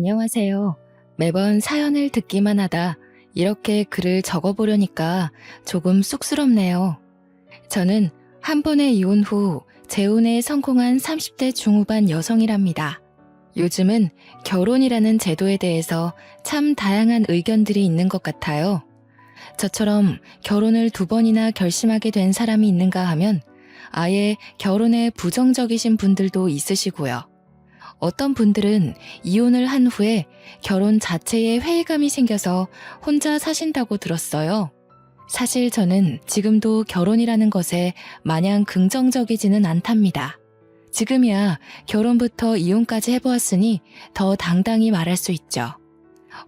안녕하세요. 매번 사연을 듣기만 하다 이렇게 글을 적어보려니까 조금 쑥스럽네요. 저는 한 번의 이혼 후 재혼에 성공한 30대 중후반 여성이랍니다. 요즘은 결혼이라는 제도에 대해서 참 다양한 의견들이 있는 것 같아요. 저처럼 결혼을 2번이나 결심하게 된 사람이 있는가 하면 아예 결혼에 부정적이신 분들도 있으시고요. 어떤 분들은 이혼을 한 후에 결혼 자체에 회의감이 생겨서 혼자 사신다고 들었어요. 사실 저는 지금도 결혼이라는 것에 마냥 긍정적이지는 않답니다. 지금이야 결혼부터 이혼까지 해보았으니 더 당당히 말할 수 있죠.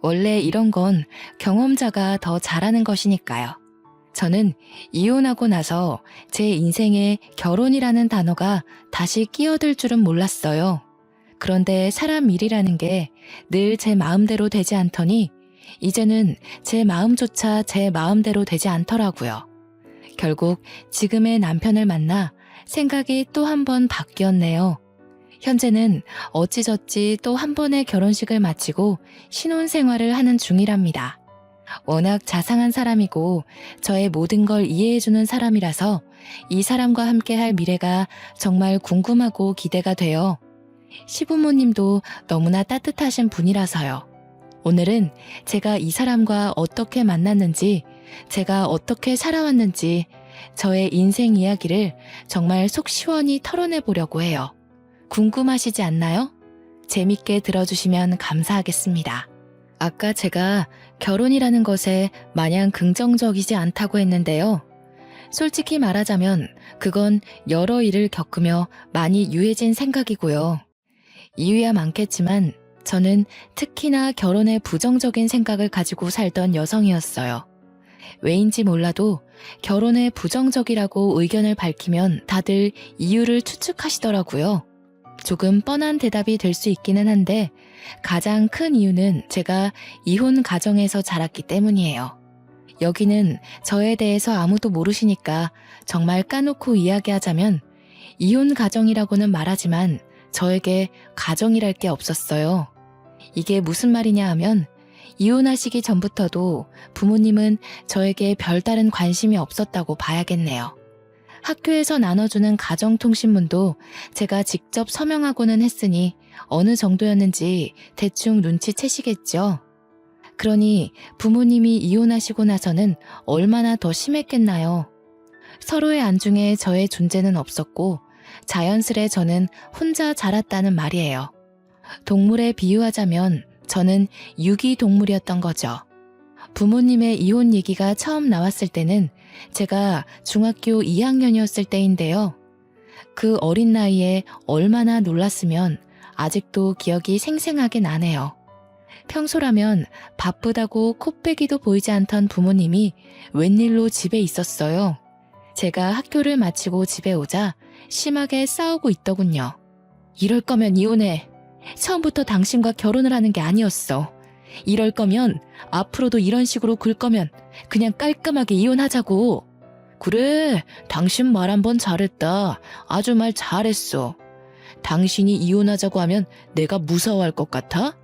원래 이런 건 경험자가 더 잘하는 것이니까요. 저는 이혼하고 나서 제 인생에 결혼이라는 단어가 다시 끼어들 줄은 몰랐어요. 그런데 사람 일이라는 게 늘 제 마음대로 되지 않더니 이제는 제 마음조차 제 마음대로 되지 않더라고요. 결국 지금의 남편을 만나 생각이 또 한 번 바뀌었네요. 현재는 어찌저찌 또 한 번의 결혼식을 마치고 신혼생활을 하는 중이랍니다. 워낙 자상한 사람이고 저의 모든 걸 이해해주는 사람이라서 이 사람과 함께 할 미래가 정말 궁금하고 기대가 돼요. 시부모님도 너무나 따뜻하신 분이라서요. 오늘은 제가 이 사람과 어떻게 만났는지, 제가 어떻게 살아왔는지, 저의 인생 이야기를 정말 속 시원히 털어내보려고 해요. 궁금하시지 않나요? 재밌게 들어주시면 감사하겠습니다. 아까 제가 결혼이라는 것에 마냥 긍정적이지 않다고 했는데요. 솔직히 말하자면 그건 여러 일을 겪으며 많이 유해진 생각이고요. 이유야 많겠지만 저는 특히나 결혼에 부정적인 생각을 가지고 살던 여성이었어요. 왜인지 몰라도 결혼에 부정적이라고 의견을 밝히면 다들 이유를 추측하시더라고요. 조금 뻔한 대답이 될 수 있기는 한데 가장 큰 이유는 제가 이혼 가정에서 자랐기 때문이에요. 여기는 저에 대해서 아무도 모르시니까 정말 까놓고 이야기하자면 이혼 가정이라고는 말하지만 저에게 가정이랄 게 없었어요. 이게 무슨 말이냐 하면 이혼하시기 전부터도 부모님은 저에게 별다른 관심이 없었다고 봐야겠네요. 학교에서 나눠주는 가정통신문도 제가 직접 서명하고는 했으니 어느 정도였는지 대충 눈치채시겠죠. 그러니 부모님이 이혼하시고 나서는 얼마나 더 심했겠나요. 서로의 안중에 저의 존재는 없었고 자연스레 저는 혼자 자랐다는 말이에요. 동물에 비유하자면 저는 유기동물이었던 거죠. 부모님의 이혼 얘기가 처음 나왔을 때는 제가 중학교 2학년이었을 때인데요. 그 어린 나이에 얼마나 놀랐으면 아직도 기억이 생생하게 나네요. 평소라면 바쁘다고 코빼기도 보이지 않던 부모님이 웬일로 집에 있었어요. 제가 학교를 마치고 집에 오자 심하게 싸우고 있더군요. 이럴 거면 이혼해. 처음부터 당신과 결혼을 하는 게 아니었어. 이럴 거면 앞으로도 이런 식으로 굴 거면 그냥 깔끔하게 이혼하자고. 그래, 당신 말 한번 잘했다. 아주 말 잘했어. 당신이 이혼하자고 하면 내가 무서워할 것 같아?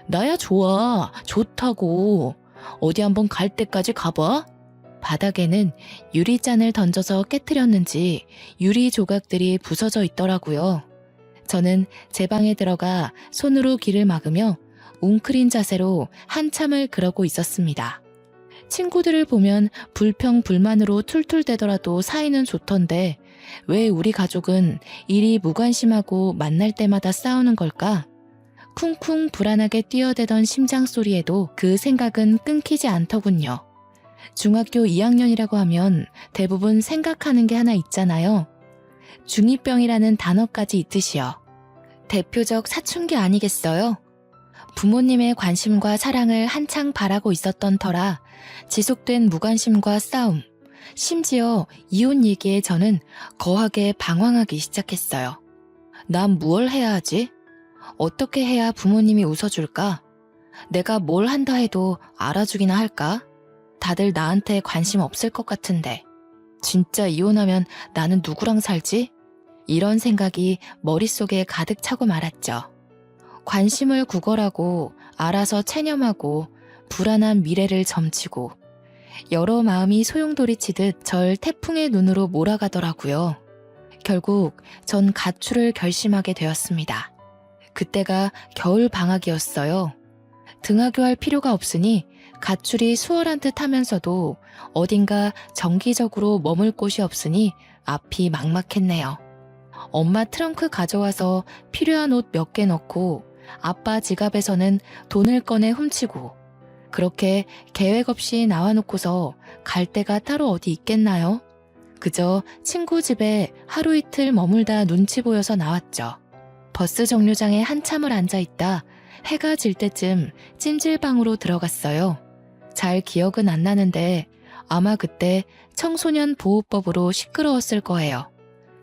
나야 좋아. 좋다고. 어디 한번 갈 때까지 가봐. 바닥에는 유리잔을 던져서 깨트렸는지 유리 조각들이 부서져 있더라고요. 저는 제 방에 들어가 손으로 귀를 막으며 웅크린 자세로 한참을 그러고 있었습니다. 친구들을 보면 불평불만으로 툴툴대더라도 사이는 좋던데 왜 우리 가족은 이리 무관심하고 만날 때마다 싸우는 걸까? 쿵쿵 불안하게 뛰어대던 심장 소리에도 그 생각은 끊기지 않더군요. 중학교 2학년이라고 하면 대부분 생각하는 게 하나 있잖아요. 중2병이라는 단어까지 있듯이요. 대표적 사춘기 아니겠어요? 부모님의 관심과 사랑을 한창 바라고 있었던 터라 지속된 무관심과 싸움, 심지어 이혼 얘기에 저는 거하게 방황하기 시작했어요. 난 뭘 해야 하지? 어떻게 해야 부모님이 웃어줄까? 내가 뭘 한다 해도 알아주기나 할까? 다들 나한테 관심 없을 것 같은데. 진짜 이혼하면 나는 누구랑 살지? 이런 생각이 머릿속에 가득 차고 말았죠. 관심을 구걸하고 알아서 체념하고 불안한 미래를 점치고 여러 마음이 소용돌이치듯 절 태풍의 눈으로 몰아가더라고요. 결국 전 가출을 결심하게 되었습니다. 그때가 겨울 방학이었어요. 등하교할 필요가 없으니 가출이 수월한 듯 하면서도 어딘가 정기적으로 머물 곳이 없으니 앞이 막막했네요. 엄마 트렁크 가져와서 필요한 옷 몇 개 넣고 아빠 지갑에서는 돈을 꺼내 훔치고 그렇게 계획 없이 나와놓고서 갈 데가 따로 어디 있겠나요? 그저 친구 집에 하루 이틀 머물다 눈치 보여서 나왔죠. 버스 정류장에 한참을 앉아있다 해가 질 때쯤 찜질방으로 들어갔어요. 잘 기억은 안 나는데 아마 그때 청소년 보호법으로 시끄러웠을 거예요.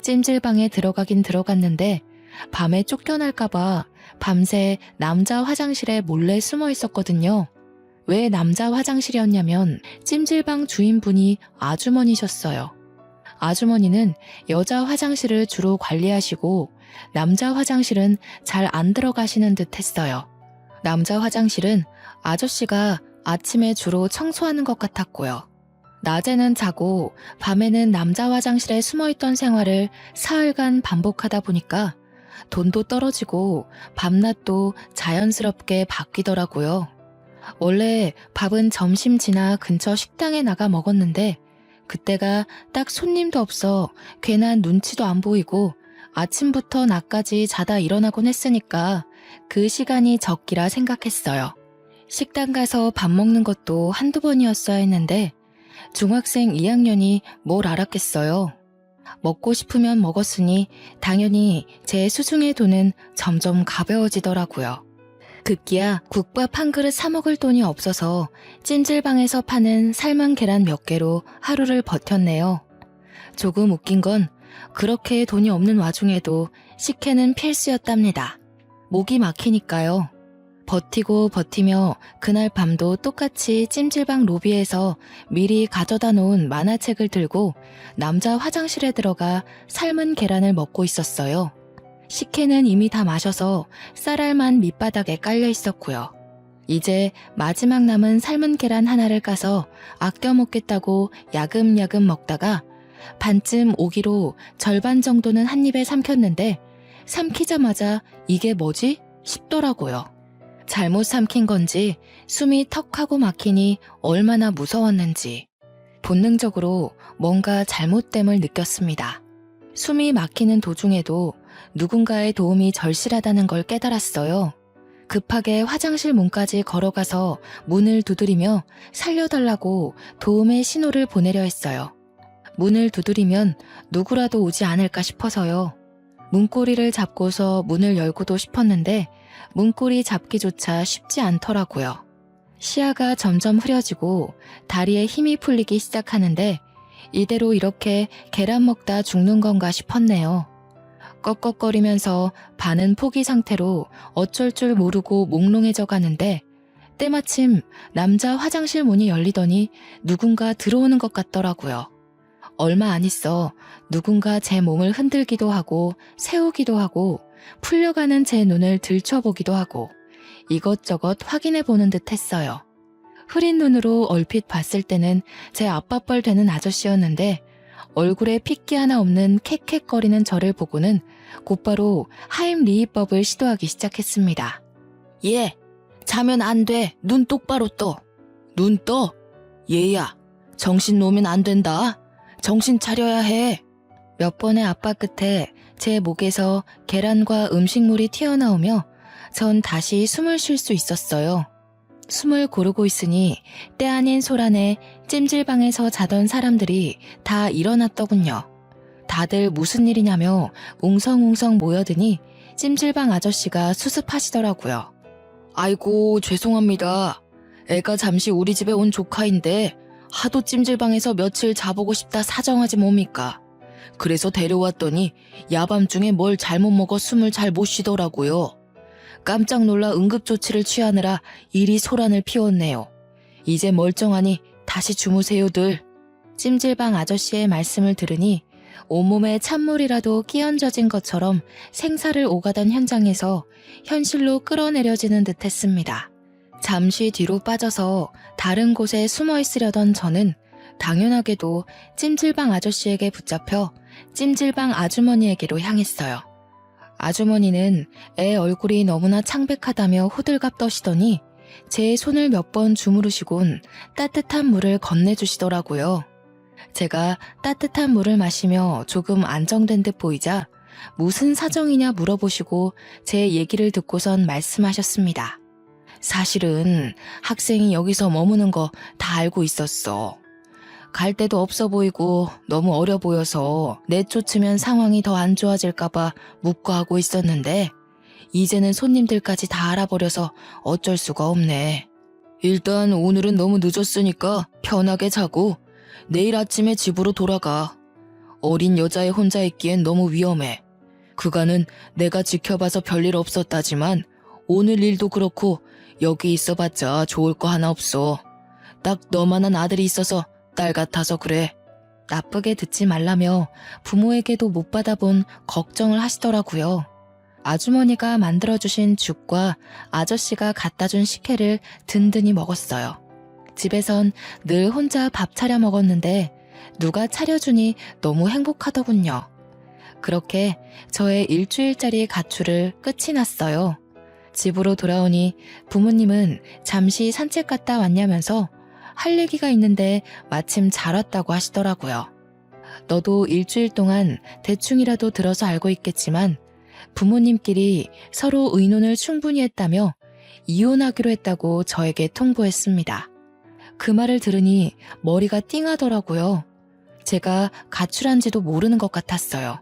찜질방에 들어가긴 들어갔는데 밤에 쫓겨날까봐 밤새 남자 화장실에 몰래 숨어 있었거든요. 왜 남자 화장실이었냐면 찜질방 주인분이 아주머니셨어요. 아주머니는 여자 화장실을 주로 관리하시고 남자 화장실은 잘 안 들어가시는 듯 했어요. 남자 화장실은 아저씨가 아침에 주로 청소하는 것 같았고요. 낮에는 자고 밤에는 남자 화장실에 숨어있던 생활을 사흘간 반복하다 보니까 돈도 떨어지고 밤낮도 자연스럽게 바뀌더라고요. 원래 밥은 점심 지나 근처 식당에 나가 먹었는데 그때가 딱 손님도 없어 괜한 눈치도 안 보이고 아침부터 낮까지 자다 일어나곤 했으니까 그 시간이 적기라 생각했어요. 식당 가서 밥 먹는 것도 한두 번이었어야 했는데 중학생 2학년이 뭘 알았겠어요. 먹고 싶으면 먹었으니 당연히 제 수중의 돈은 점점 가벼워지더라고요. 급기야 국밥 한 그릇 사 먹을 돈이 없어서 찜질방에서 파는 삶은 계란 몇 개로 하루를 버텼네요. 조금 웃긴 건 그렇게 돈이 없는 와중에도 식혜는 필수였답니다. 목이 막히니까요. 버티고 버티며 그날 밤도 똑같이 찜질방 로비에서 미리 가져다 놓은 만화책을 들고 남자 화장실에 들어가 삶은 계란을 먹고 있었어요. 식혜는 이미 다 마셔서 쌀알만 밑바닥에 깔려 있었고요. 이제 마지막 남은 삶은 계란 하나를 까서 아껴 먹겠다고 야금야금 먹다가 반쯤 오기로 절반 정도는 한 입에 삼켰는데 삼키자마자 이게 뭐지? 싶더라고요. 잘못 삼킨 건지 숨이 턱하고 막히니 얼마나 무서웠는지 본능적으로 뭔가 잘못됨을 느꼈습니다. 숨이 막히는 도중에도 누군가의 도움이 절실하다는 걸 깨달았어요. 급하게 화장실 문까지 걸어가서 문을 두드리며 살려달라고 도움의 신호를 보내려 했어요. 문을 두드리면 누구라도 오지 않을까 싶어서요. 문고리를 잡고서 문을 열고도 싶었는데 문고리 잡기조차 쉽지 않더라고요. 시야가 점점 흐려지고 다리에 힘이 풀리기 시작하는데 이대로 이렇게 계란 먹다 죽는 건가 싶었네요. 꺽꺽거리면서 반은 포기 상태로 어쩔 줄 모르고 몽롱해져 가는데 때마침 남자 화장실 문이 열리더니 누군가 들어오는 것 같더라고요. 얼마 안 있어 누군가 제 몸을 흔들기도 하고 세우기도 하고 풀려가는 제 눈을 들춰보기도 하고 이것저것 확인해보는 듯 했어요. 흐린 눈으로 얼핏 봤을 때는 제 아빠뻘 되는 아저씨였는데 얼굴에 핏기 하나 없는 캑캑거리는 저를 보고는 곧바로 하임 리히법을 시도하기 시작했습니다. 얘, 자면 안 돼. 눈 똑바로 떠. 눈 떠? 얘야, 정신 놓으면 안 된다. 정신 차려야 해. 몇 번의 압박 끝에 제 목에서 계란과 음식물이 튀어나오며 전 다시 숨을 쉴 수 있었어요. 숨을 고르고 있으니 때 아닌 소란에 찜질방에서 자던 사람들이 다 일어났더군요. 다들 무슨 일이냐며 웅성웅성 모여드니 찜질방 아저씨가 수습하시더라고요. 아이고 죄송합니다. 애가 잠시 우리 집에 온 조카인데 하도 찜질방에서 며칠 자보고 싶다 사정하지 뭡니까? 그래서 데려왔더니 야밤중에 뭘 잘못 먹어 숨을 잘 못 쉬더라고요. 깜짝 놀라 응급조치를 취하느라 이리 소란을 피웠네요. 이제 멀쩡하니 다시 주무세요들. 찜질방 아저씨의 말씀을 들으니 온몸에 찬물이라도 끼얹어진 것처럼 생사를 오가던 현장에서 현실로 끌어내려지는 듯 했습니다. 잠시 뒤로 빠져서 다른 곳에 숨어 있으려던 저는 당연하게도 찜질방 아저씨에게 붙잡혀 찜질방 아주머니에게로 향했어요. 아주머니는 애 얼굴이 너무나 창백하다며 호들갑 떠시더니 제 손을 몇 번 주무르시곤 따뜻한 물을 건네주시더라고요. 제가 따뜻한 물을 마시며 조금 안정된 듯 보이자 무슨 사정이냐 물어보시고 제 얘기를 듣고선 말씀하셨습니다. 사실은 학생이 여기서 머무는 거 다 알고 있었어. 갈 데도 없어 보이고 너무 어려 보여서 내쫓으면 상황이 더 안 좋아질까봐 묵과하고 있었는데 이제는 손님들까지 다 알아버려서 어쩔 수가 없네. 일단 오늘은 너무 늦었으니까 편하게 자고 내일 아침에 집으로 돌아가. 어린 여자애 혼자 있기엔 너무 위험해. 그간은 내가 지켜봐서 별일 없었다지만 오늘 일도 그렇고 여기 있어봤자 좋을 거 하나 없어. 딱 너만한 아들이 있어서 딸 같아서 그래. 나쁘게 듣지 말라며 부모에게도 못 받아본 걱정을 하시더라고요. 아주머니가 만들어주신 죽과 아저씨가 갖다준 식혜를 든든히 먹었어요. 집에선 늘 혼자 밥 차려 먹었는데 누가 차려주니 너무 행복하더군요. 그렇게 저의 일주일짜리 가출을 끝이 났어요. 집으로 돌아오니 부모님은 잠시 산책 갔다 왔냐면서 할 얘기가 있는데 마침 잘 왔다고 하시더라고요. 너도 일주일 동안 대충이라도 들어서 알고 있겠지만 부모님끼리 서로 의논을 충분히 했다며 이혼하기로 했다고 저에게 통보했습니다. 그 말을 들으니 머리가 띵하더라고요. 제가 가출한지도 모르는 것 같았어요.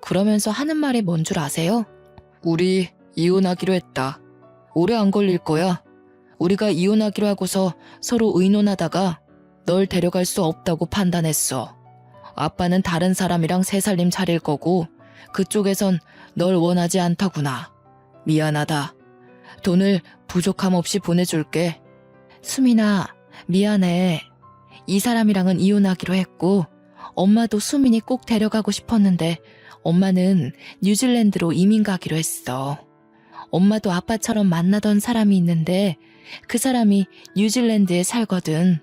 그러면서 하는 말이 뭔 줄 아세요? 우리 이혼하기로 했다. 오래 안 걸릴 거야. 우리가 이혼하기로 하고서 서로 의논하다가 널 데려갈 수 없다고 판단했어. 아빠는 다른 사람이랑 새 살림 차릴 거고 그쪽에선 널 원하지 않다구나. 미안하다. 돈을 부족함 없이 보내줄게. 수민아, 미안해. 이 사람이랑은 이혼하기로 했고 엄마도 수민이 꼭 데려가고 싶었는데 엄마는 뉴질랜드로 이민 가기로 했어. 엄마도 아빠처럼 만나던 사람이 있는데 그 사람이 뉴질랜드에 살거든.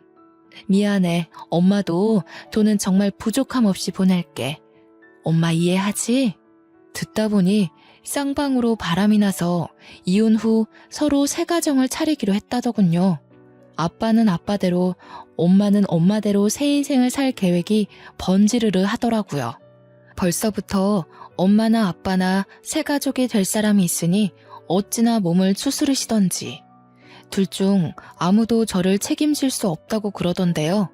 미안해. 엄마도 돈은 정말 부족함 없이 보낼게. 엄마 이해하지? 듣다 보니 쌍방으로 바람이 나서 이혼 후 서로 새 가정을 차리기로 했다더군요. 아빠는 아빠대로, 엄마는 엄마대로 새 인생을 살 계획이 번지르르 하더라고요. 벌써부터 엄마나 아빠나 새 가족이 될 사람이 있으니 어찌나 몸을 추스르시던지. 둘 중 아무도 저를 책임질 수 없다고 그러던데요.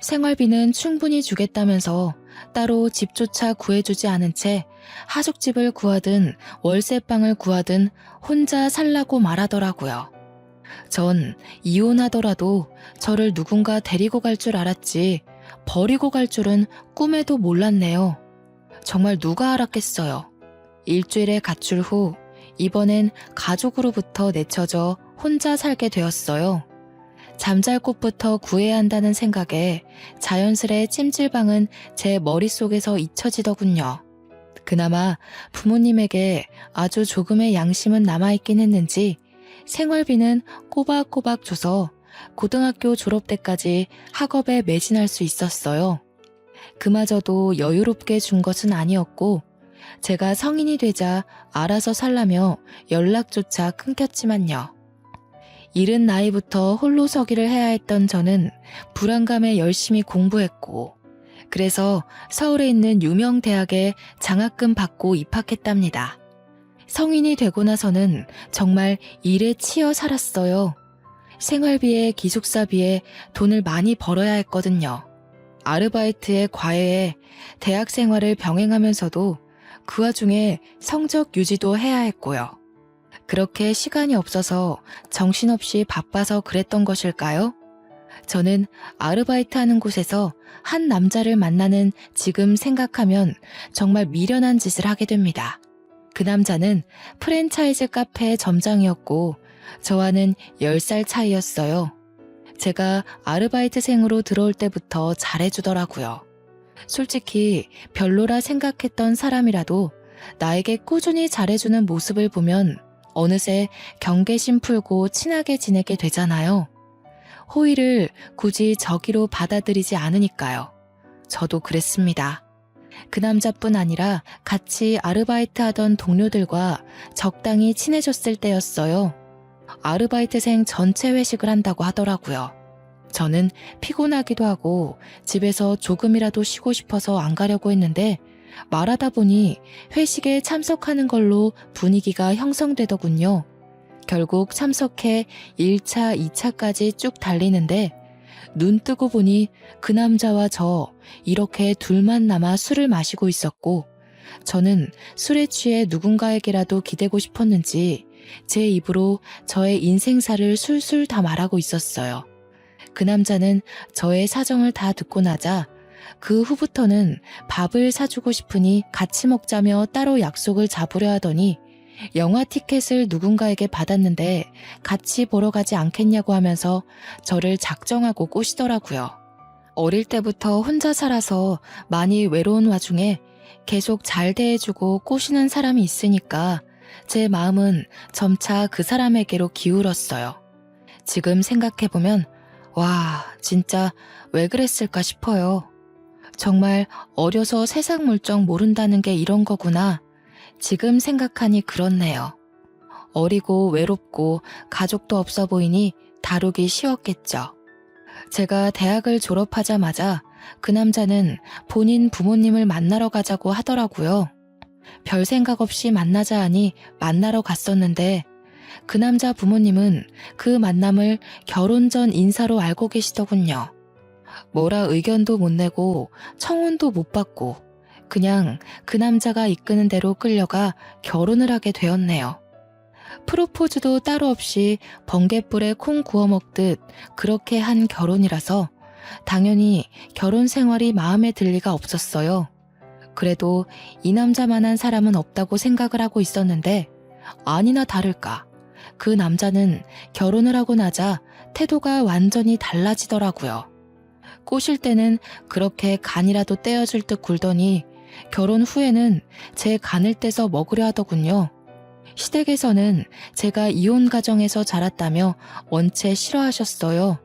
생활비는 충분히 주겠다면서 따로 집조차 구해주지 않은 채 하숙집을 구하든 월세방을 구하든 혼자 살라고 말하더라고요. 전 이혼하더라도 저를 누군가 데리고 갈 줄 알았지 버리고 갈 줄은 꿈에도 몰랐네요. 정말 누가 알았겠어요. 일주일의 가출 후 이번엔 가족으로부터 내쳐져 혼자 살게 되었어요. 잠잘 곳부터 구해야 한다는 생각에 자연스레 찜질방은 제 머릿속에서 잊혀지더군요. 그나마 부모님에게 아주 조금의 양심은 남아있긴 했는지 생활비는 꼬박꼬박 줘서 고등학교 졸업 때까지 학업에 매진할 수 있었어요. 그마저도 여유롭게 준 것은 아니었고 제가 성인이 되자 알아서 살라며 연락조차 끊겼지만요. 이른 나이부터 홀로 서기를 해야 했던 저는 불안감에 열심히 공부했고 그래서 서울에 있는 유명 대학에 장학금 받고 입학했답니다. 성인이 되고 나서는 정말 일에 치여 살았어요. 생활비에 기숙사비에 돈을 많이 벌어야 했거든요. 아르바이트에 과외에 대학 생활을 병행하면서도 그 와중에 성적 유지도 해야 했고요. 그렇게 시간이 없어서 정신없이 바빠서 그랬던 것일까요? 저는 아르바이트 하는 곳에서 한 남자를 만나는 지금 생각하면 정말 미련한 짓을 하게 됩니다. 그 남자는 프랜차이즈 카페 점장이었고 저와는 10살 차이였어요. 제가 아르바이트생으로 들어올 때부터 잘해주더라고요. 솔직히 별로라 생각했던 사람이라도 나에게 꾸준히 잘해주는 모습을 보면 어느새 경계심 풀고 친하게 지내게 되잖아요. 호의를 굳이 저기로 받아들이지 않으니까요. 저도 그랬습니다. 그 남자뿐 아니라 같이 아르바이트 하던 동료들과 적당히 친해졌을 때였어요. 아르바이트생 전체 회식을 한다고 하더라고요. 저는 피곤하기도 하고 집에서 조금이라도 쉬고 싶어서 안 가려고 했는데 말하다 보니 회식에 참석하는 걸로 분위기가 형성되더군요. 결국 참석해 1차, 2차까지 쭉 달리는데 눈 뜨고 보니 그 남자와 저 이렇게 둘만 남아 술을 마시고 있었고 저는 술에 취해 누군가에게라도 기대고 싶었는지 제 입으로 저의 인생사를 술술 다 말하고 있었어요. 그 남자는 저의 사정을 다 듣고 나자 그 후부터는 밥을 사주고 싶으니 같이 먹자며 따로 약속을 잡으려 하더니 영화 티켓을 누군가에게 받았는데 같이 보러 가지 않겠냐고 하면서 저를 작정하고 꼬시더라고요. 어릴 때부터 혼자 살아서 많이 외로운 와중에 계속 잘 대해주고 꼬시는 사람이 있으니까 제 마음은 점차 그 사람에게로 기울었어요. 지금 생각해보면 와, 진짜 왜 그랬을까 싶어요. 정말 어려서 세상 물정 모른다는 게 이런 거구나. 지금 생각하니 그렇네요. 어리고 외롭고 가족도 없어 보이니 다루기 쉬웠겠죠. 제가 대학을 졸업하자마자 그 남자는 본인 부모님을 만나러 가자고 하더라고요. 별 생각 없이 만나자 하니 만나러 갔었는데 그 남자 부모님은 그 만남을 결혼 전 인사로 알고 계시더군요. 뭐라 의견도 못 내고 청혼도 못 받고 그냥 그 남자가 이끄는 대로 끌려가 결혼을 하게 되었네요. 프로포즈도 따로 없이 번갯불에 콩 구워 먹듯 그렇게 한 결혼이라서 당연히 결혼 생활이 마음에 들 리가 없었어요. 그래도 이 남자만한 사람은 없다고 생각을 하고 있었는데 아니나 다를까 그 남자는 결혼을 하고 나자 태도가 완전히 달라지더라고요. 꼬실 때는 그렇게 간이라도 떼어줄 듯 굴더니 결혼 후에는 제 간을 떼서 먹으려 하더군요. 시댁에서는 제가 이혼 가정에서 자랐다며 원체 싫어하셨어요.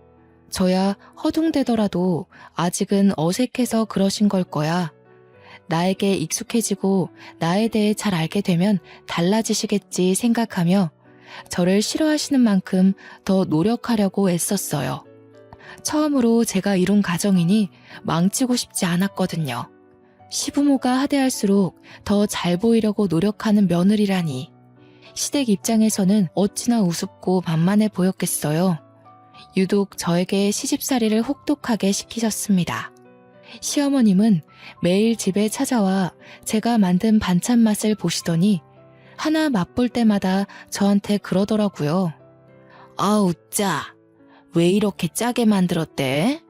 저야 허둥대더라도 아직은 어색해서 그러신 걸 거야. 나에게 익숙해지고 나에 대해 잘 알게 되면 달라지시겠지 생각하며 저를 싫어하시는 만큼 더 노력하려고 애썼어요. 처음으로 제가 이룬 가정이니 망치고 싶지 않았거든요. 시부모가 하대할수록 더 잘 보이려고 노력하는 며느리라니. 시댁 입장에서는 어찌나 우습고 만만해 보였겠어요. 유독 저에게 시집살이를 혹독하게 시키셨습니다. 시어머님은 매일 집에 찾아와 제가 만든 반찬 맛을 보시더니 하나 맛볼 때마다 저한테 그러더라고요. 아우 짜, 왜 이렇게 짜게 만들었대?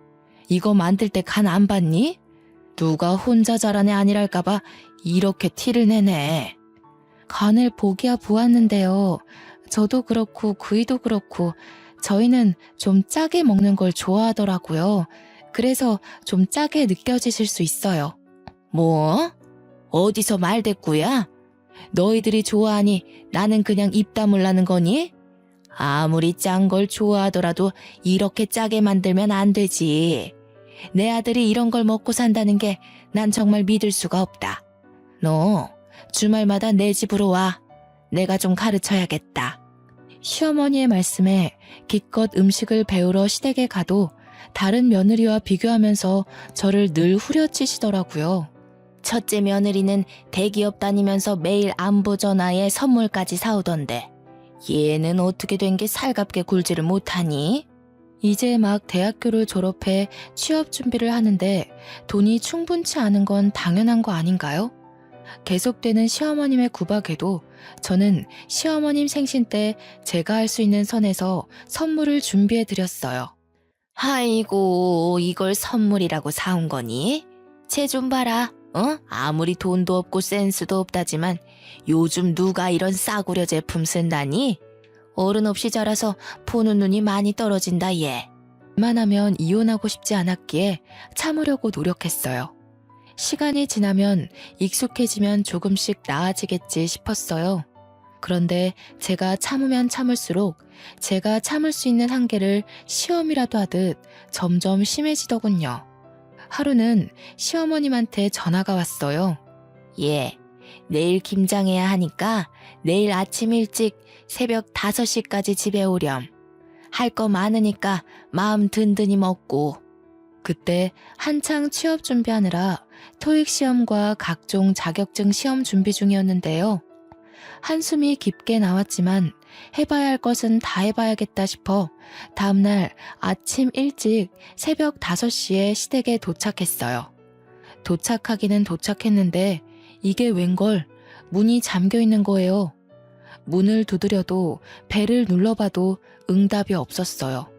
이거 만들 때 간 안 봤니? 누가 혼자 잘한 애 아니랄까봐 이렇게 티를 내네. 간을 보기야 보았는데요. 저도 그렇고 그이도 그렇고 저희는 좀 짜게 먹는 걸 좋아하더라고요. 그래서 좀 짜게 느껴지실 수 있어요. 뭐? 어디서 말대꾸야? 너희들이 좋아하니 나는 그냥 입 다물라는 거니? 아무리 짠 걸 좋아하더라도 이렇게 짜게 만들면 안 되지. 내 아들이 이런 걸 먹고 산다는 게 난 정말 믿을 수가 없다. 너 주말마다 내 집으로 와. 내가 좀 가르쳐야겠다. 시어머니의 말씀에 기껏 음식을 배우러 시댁에 가도 다른 며느리와 비교하면서 저를 늘 후려치시더라고요. 첫째 며느리는 대기업 다니면서 매일 안부 전화에 선물까지 사오던데 얘는 어떻게 된 게 살갑게 굴지를 못하니? 이제 막 대학교를 졸업해 취업 준비를 하는데 돈이 충분치 않은 건 당연한 거 아닌가요? 계속되는 시어머님의 구박에도 저는 시어머님 생신 때 제가 할 수 있는 선에서 선물을 준비해 드렸어요. 아이고, 이걸 선물이라고 사온 거니? 쟤 좀 봐라. 아무리 돈도 없고 센스도 없다지만 요즘 누가 이런 싸구려 제품 쓴다니? 어른 없이 자라서 보는 눈이 많이 떨어진다 얘. 웬만하면 이혼하고 싶지 않았기에 참으려고 노력했어요. 시간이 지나면 익숙해지면 조금씩 나아지겠지 싶었어요. 그런데 제가 참으면 참을수록 제가 참을 수 있는 한계를 시험이라도 하듯 점점 심해지더군요. 하루는 시어머님한테 전화가 왔어요. 예, 내일 김장해야 하니까 내일 아침 일찍 새벽 5시까지 집에 오렴. 할 거 많으니까 마음 든든히 먹고. 그때 한창 취업 준비하느라 토익 시험과 각종 자격증 시험 준비 중이었는데요. 한숨이 깊게 나왔지만 해봐야 할 것은 다 해봐야겠다 싶어 다음날 아침 일찍 새벽 5시에 시댁에 도착했어요. 도착하기는 도착했는데 이게 웬걸 문이 잠겨 있는 거예요. 문을 두드려도 벨을 눌러봐도 응답이 없었어요.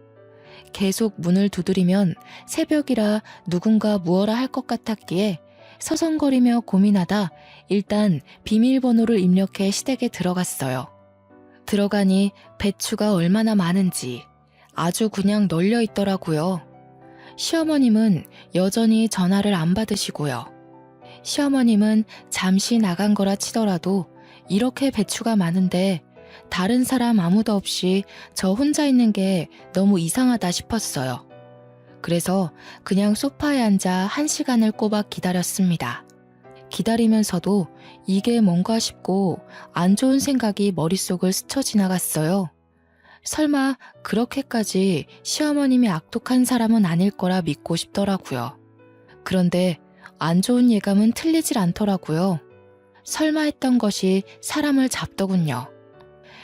계속 문을 두드리면 새벽이라 누군가 무어라 할 것 같았기에 서성거리며 고민하다 일단 비밀번호를 입력해 시댁에 들어갔어요. 들어가니 배추가 얼마나 많은지 아주 그냥 널려 있더라고요. 시어머님은 여전히 전화를 안 받으시고요. 시어머님은 잠시 나간 거라 치더라도 이렇게 배추가 많은데 다른 사람 아무도 없이 저 혼자 있는 게 너무 이상하다 싶었어요. 그래서 그냥 소파에 앉아 1시간을 꼬박 기다렸습니다. 기다리면서도 이게 뭔가 싶고 안 좋은 생각이 머릿속을 스쳐 지나갔어요. 설마 그렇게까지 시어머님이 악독한 사람은 아닐 거라 믿고 싶더라고요. 그런데 안 좋은 예감은 틀리질 않더라고요. 설마 했던 것이 사람을 잡더군요.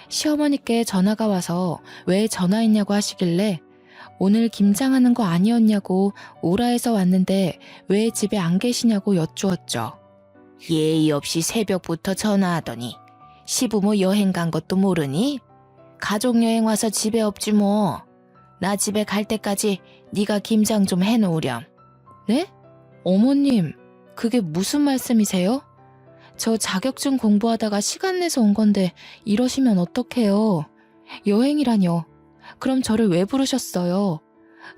시어머니께 전화가 와서 왜 전화했냐고 하시길래 오늘 김장하는 거 아니었냐고 오라 해서 왔는데 왜 집에 안 계시냐고 여쭈었죠. 예의 없이 새벽부터 전화하더니 시부모 여행 간 것도 모르니? 가족여행 와서 집에 없지 뭐. 나 집에 갈 때까지 네가 김장 좀 해놓으렴. 네? 어머님, 그게 무슨 말씀이세요? 저 자격증 공부하다가 시간 내서 온 건데 이러시면 어떡해요. 여행이라뇨. 그럼 저를 왜 부르셨어요?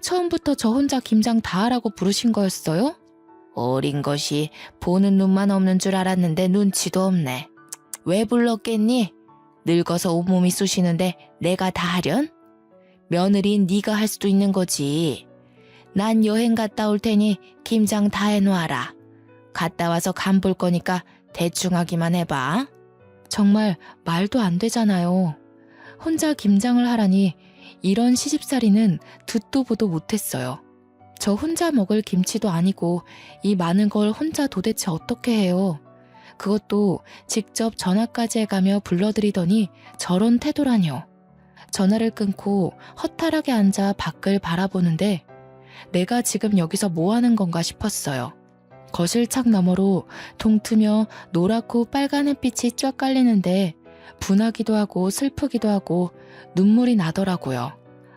처음부터 저 혼자 김장 다 하라고 부르신 거였어요? 어린 것이 보는 눈만 없는 줄 알았는데 눈치도 없네. 왜 불렀겠니? 늙어서 온몸이 쑤시는데 내가 다 하련? 며느리인 네가 할 수도 있는 거지. 난 여행 갔다 올 테니 김장 다 해놓아라. 갔다 와서 간 볼 거니까 대충 하기만 해봐. 정말 말도 안 되잖아요. 혼자 김장을 하라니 이런 시집살이는 듣도 보도 못했어요. 저 혼자 먹을 김치도 아니고 이 많은 걸 혼자 도대체 어떻게 해요. 그것도 직접 전화까지 해가며 불러드리더니 저런 태도라뇨. 전화를 끊고 허탈하게 앉아 밖을 바라보는데 내가 지금 여기서 뭐 하는 건가 싶었어요. 거실 창 너머로 동트며 노랗고 빨간 햇빛이 쫙 깔리는데 분하기도 하고 슬프기도 하고 눈물이 나더라고요.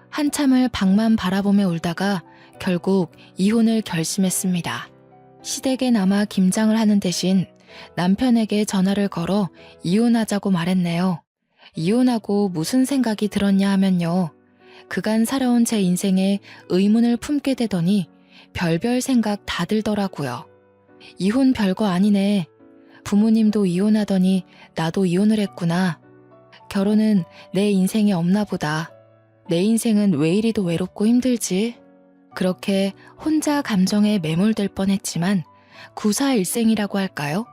한참을 밖만 바라보며 울다가 결국 이혼을 결심했습니다. 시댁에 남아 김장을 하는 대신 남편에게 전화를 걸어 이혼하자고 말했네요. 이혼하고 무슨 생각이 들었냐 하면요. 그간 살아온 제 인생에 의문을 품게 되더니 별별 생각 다 들더라고요. 이혼 별거 아니네. 부모님도 이혼하더니 나도 이혼을 했구나. 결혼은 내 인생에 없나 보다. 내 인생은 왜 이리도 외롭고 힘들지? 그렇게 혼자 감정에 매몰될 뻔했지만 구사일생이라고 할까요?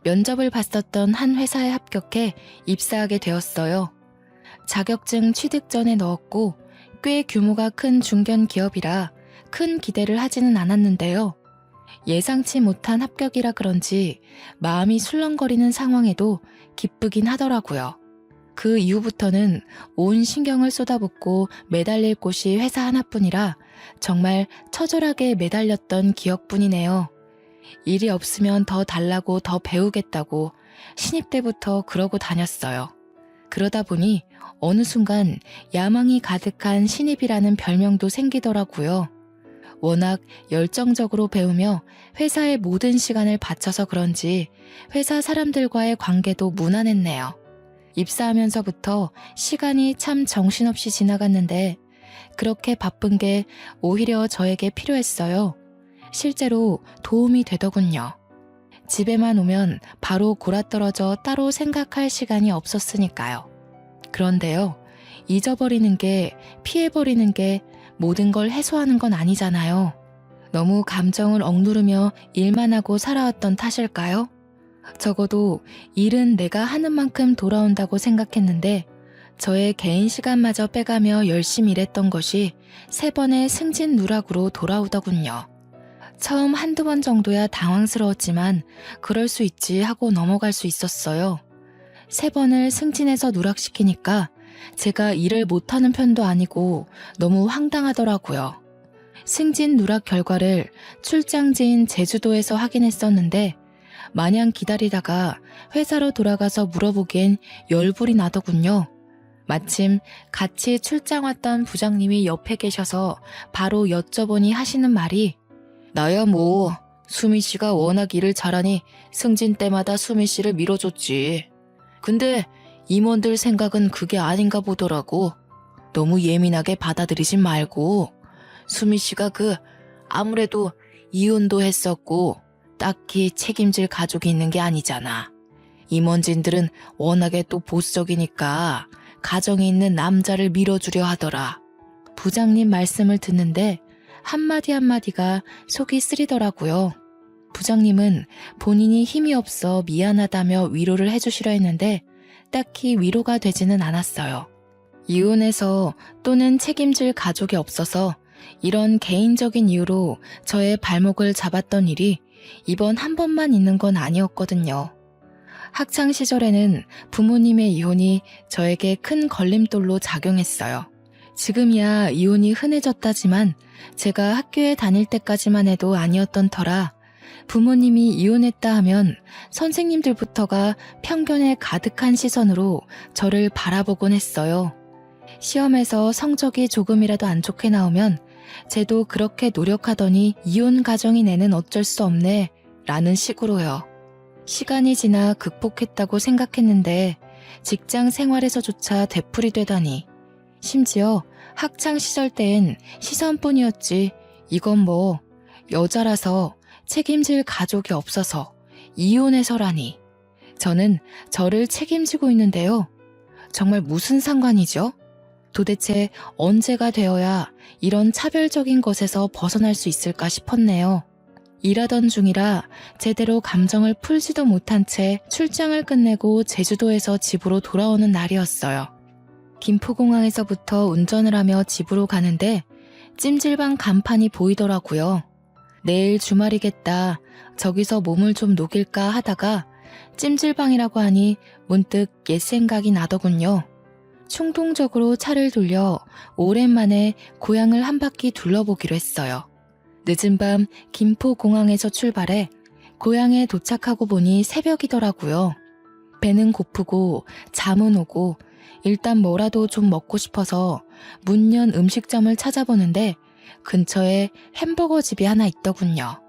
면접을 봤었던 한 회사에 합격해 입사하게 되었어요. 자격증 취득 전에 넣었고 꽤 규모가 큰 중견 기업이라 큰 기대를 하지는 않았는데요. 예상치 못한 합격이라 그런지 마음이 술렁거리는 상황에도 기쁘긴 하더라고요. 그 이후부터는 온 신경을 쏟아붓고 매달릴 곳이 회사 하나뿐이라 정말 처절하게 매달렸던 기억뿐이네요. 일이 없으면 더 달라고 더 배우겠다고 신입 때부터 그러고 다녔어요. 그러다 보니 어느 순간 야망이 가득한 신입이라는 별명도 생기더라고요. 워낙 열정적으로 배우며 회사의 모든 시간을 바쳐서 그런지 회사 사람들과의 관계도 무난했네요. 입사하면서부터 시간이 참 정신없이 지나갔는데 그렇게 바쁜 게 오히려 저에게 필요했어요. 실제로 도움이 되더군요. 집에만 오면 바로 골아떨어져 따로 생각할 시간이 없었으니까요. 그런데요, 잊어버리는 게, 피해버리는 게 모든 걸 해소하는 건 아니잖아요. 너무 감정을 억누르며 일만 하고 살아왔던 탓일까요? 적어도 일은 내가 하는 만큼 돌아온다고 생각했는데 저의 개인 시간마저 빼가며 열심히 일했던 것이 3번의 승진 누락으로 돌아오더군요. 처음 한두 번 정도야 당황스러웠지만 그럴 수 있지 하고 넘어갈 수 있었어요. 3번을 승진해서 누락시키니까 제가 일을 못하는 편도 아니고 너무 황당하더라고요. 승진 누락 결과를 출장지인 제주도에서 확인했었는데 마냥 기다리다가 회사로 돌아가서 물어보기엔 열불이 나더군요. 마침 같이 출장 왔던 부장님이 옆에 계셔서 바로 여쭤보니 하시는 말이 나야 뭐 수미 씨가 워낙 일을 잘하니 승진 때마다 수미 씨를 밀어줬지. 근데 임원들 생각은 그게 아닌가 보더라고. 너무 예민하게 받아들이진 말고 수미 씨가 아무래도 이혼도 했었고 딱히 책임질 가족이 있는 게 아니잖아. 임원진들은 워낙에 또 보수적이니까 가정이 있는 남자를 밀어주려 하더라. 부장님 말씀을 듣는데 한마디 한마디가 속이 쓰리더라고요. 부장님은 본인이 힘이 없어 미안하다며 위로를 해주시려 했는데 딱히 위로가 되지는 않았어요. 이혼해서 또는 책임질 가족이 없어서 이런 개인적인 이유로 저의 발목을 잡았던 일이 이번 한 번만 있는 건 아니었거든요. 학창 시절에는 부모님의 이혼이 저에게 큰 걸림돌로 작용했어요. 지금이야 이혼이 흔해졌다지만 제가 학교에 다닐 때까지만 해도 아니었던 터라 부모님이 이혼했다 하면 선생님들부터가 편견에 가득한 시선으로 저를 바라보곤 했어요. 시험에서 성적이 조금이라도 안 좋게 나오면 쟤도 그렇게 노력하더니 이혼 가정이 내는 어쩔 수 없네 라는 식으로요. 시간이 지나 극복했다고 생각했는데 직장 생활에서조차 되풀이되다니. 심지어 학창 시절 땐 시선뿐이었지 이건 뭐 여자라서 책임질 가족이 없어서 이혼해서라니. 저는 저를 책임지고 있는데요. 정말 무슨 상관이죠? 도대체 언제가 되어야 이런 차별적인 것에서 벗어날 수 있을까 싶었네요. 일하던 중이라 제대로 감정을 풀지도 못한 채 출장을 끝내고 제주도에서 집으로 돌아오는 날이었어요. 김포공항에서부터 운전을 하며 집으로 가는데 찜질방 간판이 보이더라고요. 내일 주말이겠다. 저기서 몸을 좀 녹일까 하다가 찜질방이라고 하니 문득 옛 생각이 나더군요. 충동적으로 차를 돌려 오랜만에 고향을 한 바퀴 둘러보기로 했어요. 늦은 밤 김포공항에서 출발해 고향에 도착하고 보니 새벽이더라고요. 배는 고프고 잠은 오고 일단 뭐라도 좀 먹고 싶어서 문연 음식점을 찾아보는데 근처에 햄버거 집이 하나 있더군요.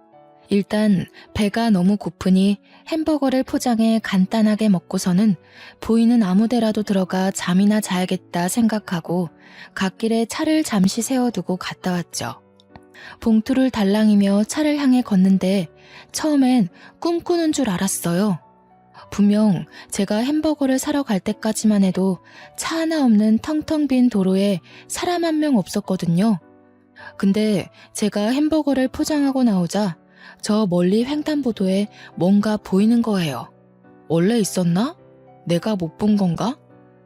일단 배가 너무 고프니 햄버거를 포장해 간단하게 먹고서는 보이는 아무 데라도 들어가 잠이나 자야겠다 생각하고 갓길에 차를 잠시 세워두고 갔다 왔죠. 봉투를 달랑이며 차를 향해 걷는데 처음엔 꿈꾸는 줄 알았어요. 분명 제가 햄버거를 사러 갈 때까지만 해도 차 하나 없는 텅텅 빈 도로에 사람 한 명 없었거든요. 근데 제가 햄버거를 포장하고 나오자 저 멀리 횡단보도에 뭔가 보이는 거예요. 원래 있었나? 내가 못 본 건가?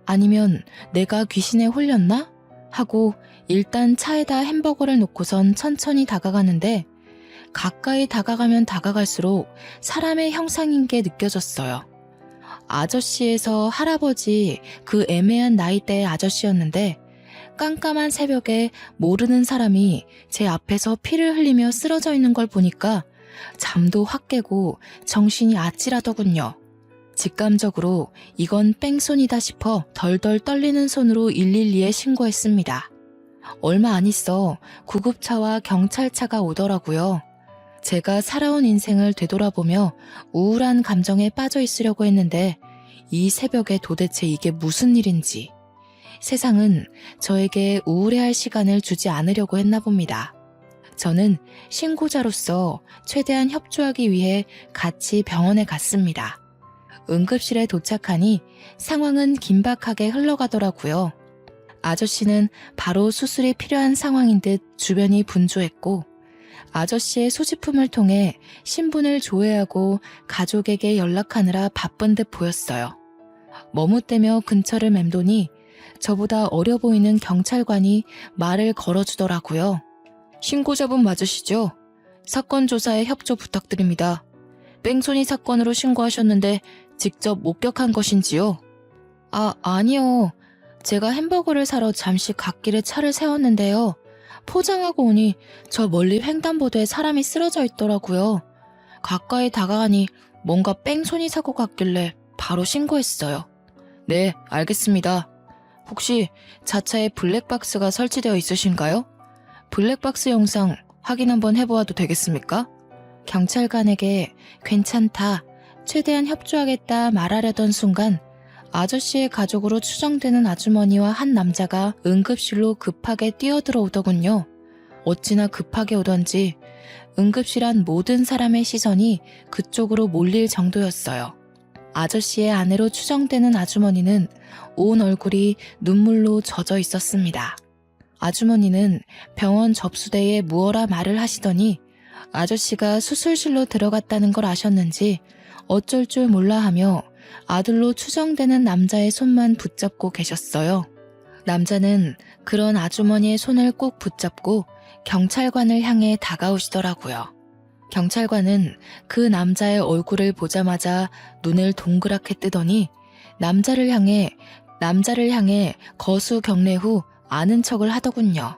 아니면 내가 귀신에 홀렸나? 하고 일단 차에다 햄버거를 놓고선 천천히 다가가는데 가까이 다가가면 다가갈수록 사람의 형상인 게 느껴졌어요. 아저씨에서 할아버지 그 애매한 나이대의 아저씨였는데 깜깜한 새벽에 모르는 사람이 제 앞에서 피를 흘리며 쓰러져 있는 걸 보니까 잠도 확 깨고 정신이 아찔하더군요. 직감적으로 이건 뺑소니다 싶어 덜덜 떨리는 손으로 112에 신고했습니다. 얼마 안 있어 구급차와 경찰차가 오더라고요. 제가 살아온 인생을 되돌아보며 우울한 감정에 빠져 있으려고 했는데 이 새벽에 도대체 이게 무슨 일인지. 세상은 저에게 우울해할 시간을 주지 않으려고 했나 봅니다. 저는 신고자로서 최대한 협조하기 위해 같이 병원에 갔습니다. 응급실에 도착하니 상황은 긴박하게 흘러가더라고요. 아저씨는 바로 수술이 필요한 상황인 듯 주변이 분주했고, 아저씨의 소지품을 통해 신분을 조회하고 가족에게 연락하느라 바쁜 듯 보였어요. 머뭇대며 근처를 맴도니 저보다 어려 보이는 경찰관이 말을 걸어주더라고요. 신고자분 맞으시죠? 사건 조사에 협조 부탁드립니다. 뺑소니 사건으로 신고하셨는데 직접 목격한 것인지요? 아니요. 제가 햄버거를 사러 잠시 갓길에 차를 세웠는데요. 포장하고 오니 저 멀리 횡단보도에 사람이 쓰러져 있더라고요. 가까이 다가가니 뭔가 뺑소니 사고 같길래 바로 신고했어요. 네, 알겠습니다. 혹시 자차에 블랙박스가 설치되어 있으신가요? 블랙박스 영상 확인 한번 해보아도 되겠습니까? 경찰관에게 괜찮다, 최대한 협조하겠다 말하려던 순간 아저씨의 가족으로 추정되는 아주머니와 한 남자가 응급실로 급하게 뛰어들어오더군요. 어찌나 급하게 오던지 응급실 안 모든 사람의 시선이 그쪽으로 몰릴 정도였어요. 아저씨의 아내로 추정되는 아주머니는 온 얼굴이 눈물로 젖어 있었습니다. 아주머니는 병원 접수대에 무어라 말을 하시더니 아저씨가 수술실로 들어갔다는 걸 아셨는지 어쩔 줄 몰라 하며 아들로 추정되는 남자의 손만 붙잡고 계셨어요. 남자는 그런 아주머니의 손을 꼭 붙잡고 경찰관을 향해 다가오시더라고요. 경찰관은 그 남자의 얼굴을 보자마자 눈을 동그랗게 뜨더니 남자를 향해 거수 경례 후 아는 척을 하더군요.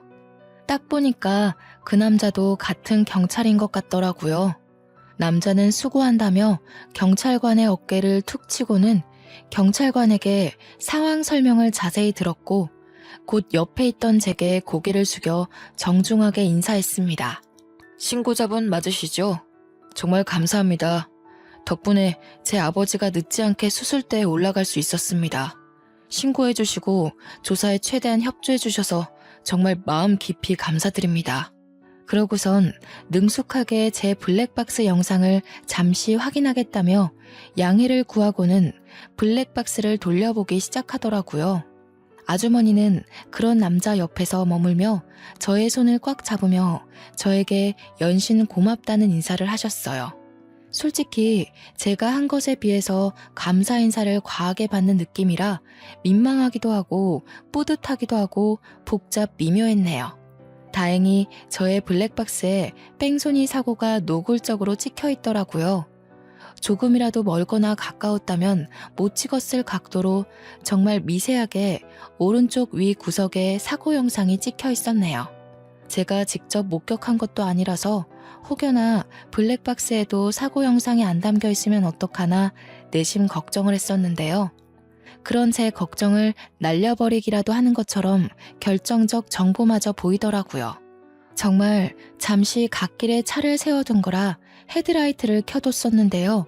딱 보니까 그 남자도 같은 경찰인 것 같더라고요. 남자는 수고한다며 경찰관의 어깨를 툭 치고는 경찰관에게 상황 설명을 자세히 들었고 곧 옆에 있던 제게 고개를 숙여 정중하게 인사했습니다. 신고자분 맞으시죠? 정말 감사합니다. 덕분에 제 아버지가 늦지 않게 수술대에 올라갈 수 있었습니다. 신고해 주시고 조사에 최대한 협조해 주셔서 정말 마음 깊이 감사드립니다. 그러고선 능숙하게 제 블랙박스 영상을 잠시 확인하겠다며 양해를 구하고는 블랙박스를 돌려보기 시작하더라고요. 아주머니는 그런 남자 옆에서 머물며 저의 손을 꽉 잡으며 저에게 연신 고맙다는 인사를 하셨어요. 솔직히 제가 한 것에 비해서 감사 인사를 과하게 받는 느낌이라 민망하기도 하고 뿌듯하기도 하고 복잡 미묘했네요. 다행히 저의 블랙박스에 뺑소니 사고가 노골적으로 찍혀 있더라고요. 조금이라도 멀거나 가까웠다면 못 찍었을 각도로 정말 미세하게 오른쪽 위 구석에 사고 영상이 찍혀 있었네요. 제가 직접 목격한 것도 아니라서 혹여나 블랙박스에도 사고 영상이 안 담겨 있으면 어떡하나 내심 걱정을 했었는데요. 그런 제 걱정을 날려버리기라도 하는 것처럼 결정적 정보마저 보이더라고요. 정말 잠시 갓길에 차를 세워둔 거라 헤드라이트를 켜뒀었는데요.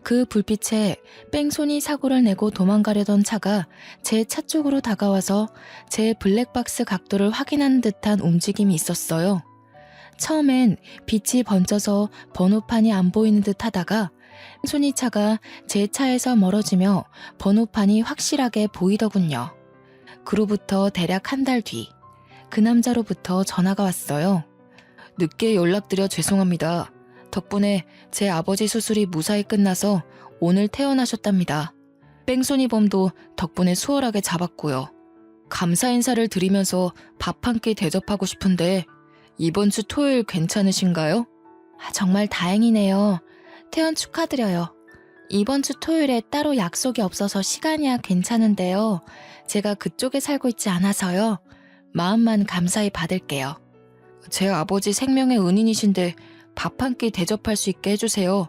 그 불빛에 뺑소니 사고를 내고 도망가려던 차가 제 차 쪽으로 다가와서 제 블랙박스 각도를 확인하는 듯한 움직임이 있었어요. 처음엔 빛이 번져서 번호판이 안 보이는 듯 하다가 뺑소니차가 제 차에서 멀어지며 번호판이 확실하게 보이더군요. 그로부터 대략 한 달 뒤, 그 남자로부터 전화가 왔어요. 늦게 연락드려 죄송합니다. 덕분에 제 아버지 수술이 무사히 끝나서 오늘 퇴원하셨답니다. 뺑소니범도 덕분에 수월하게 잡았고요. 감사 인사를 드리면서 밥 한 끼 대접하고 싶은데 이번 주 토요일 괜찮으신가요? 정말 다행이네요. 퇴원 축하드려요. 이번 주 토요일에 따로 약속이 없어서 시간이야 괜찮은데요. 제가 그쪽에 살고 있지 않아서요. 마음만 감사히 받을게요. 제 아버지 생명의 은인이신데 밥 한 끼 대접할 수 있게 해주세요.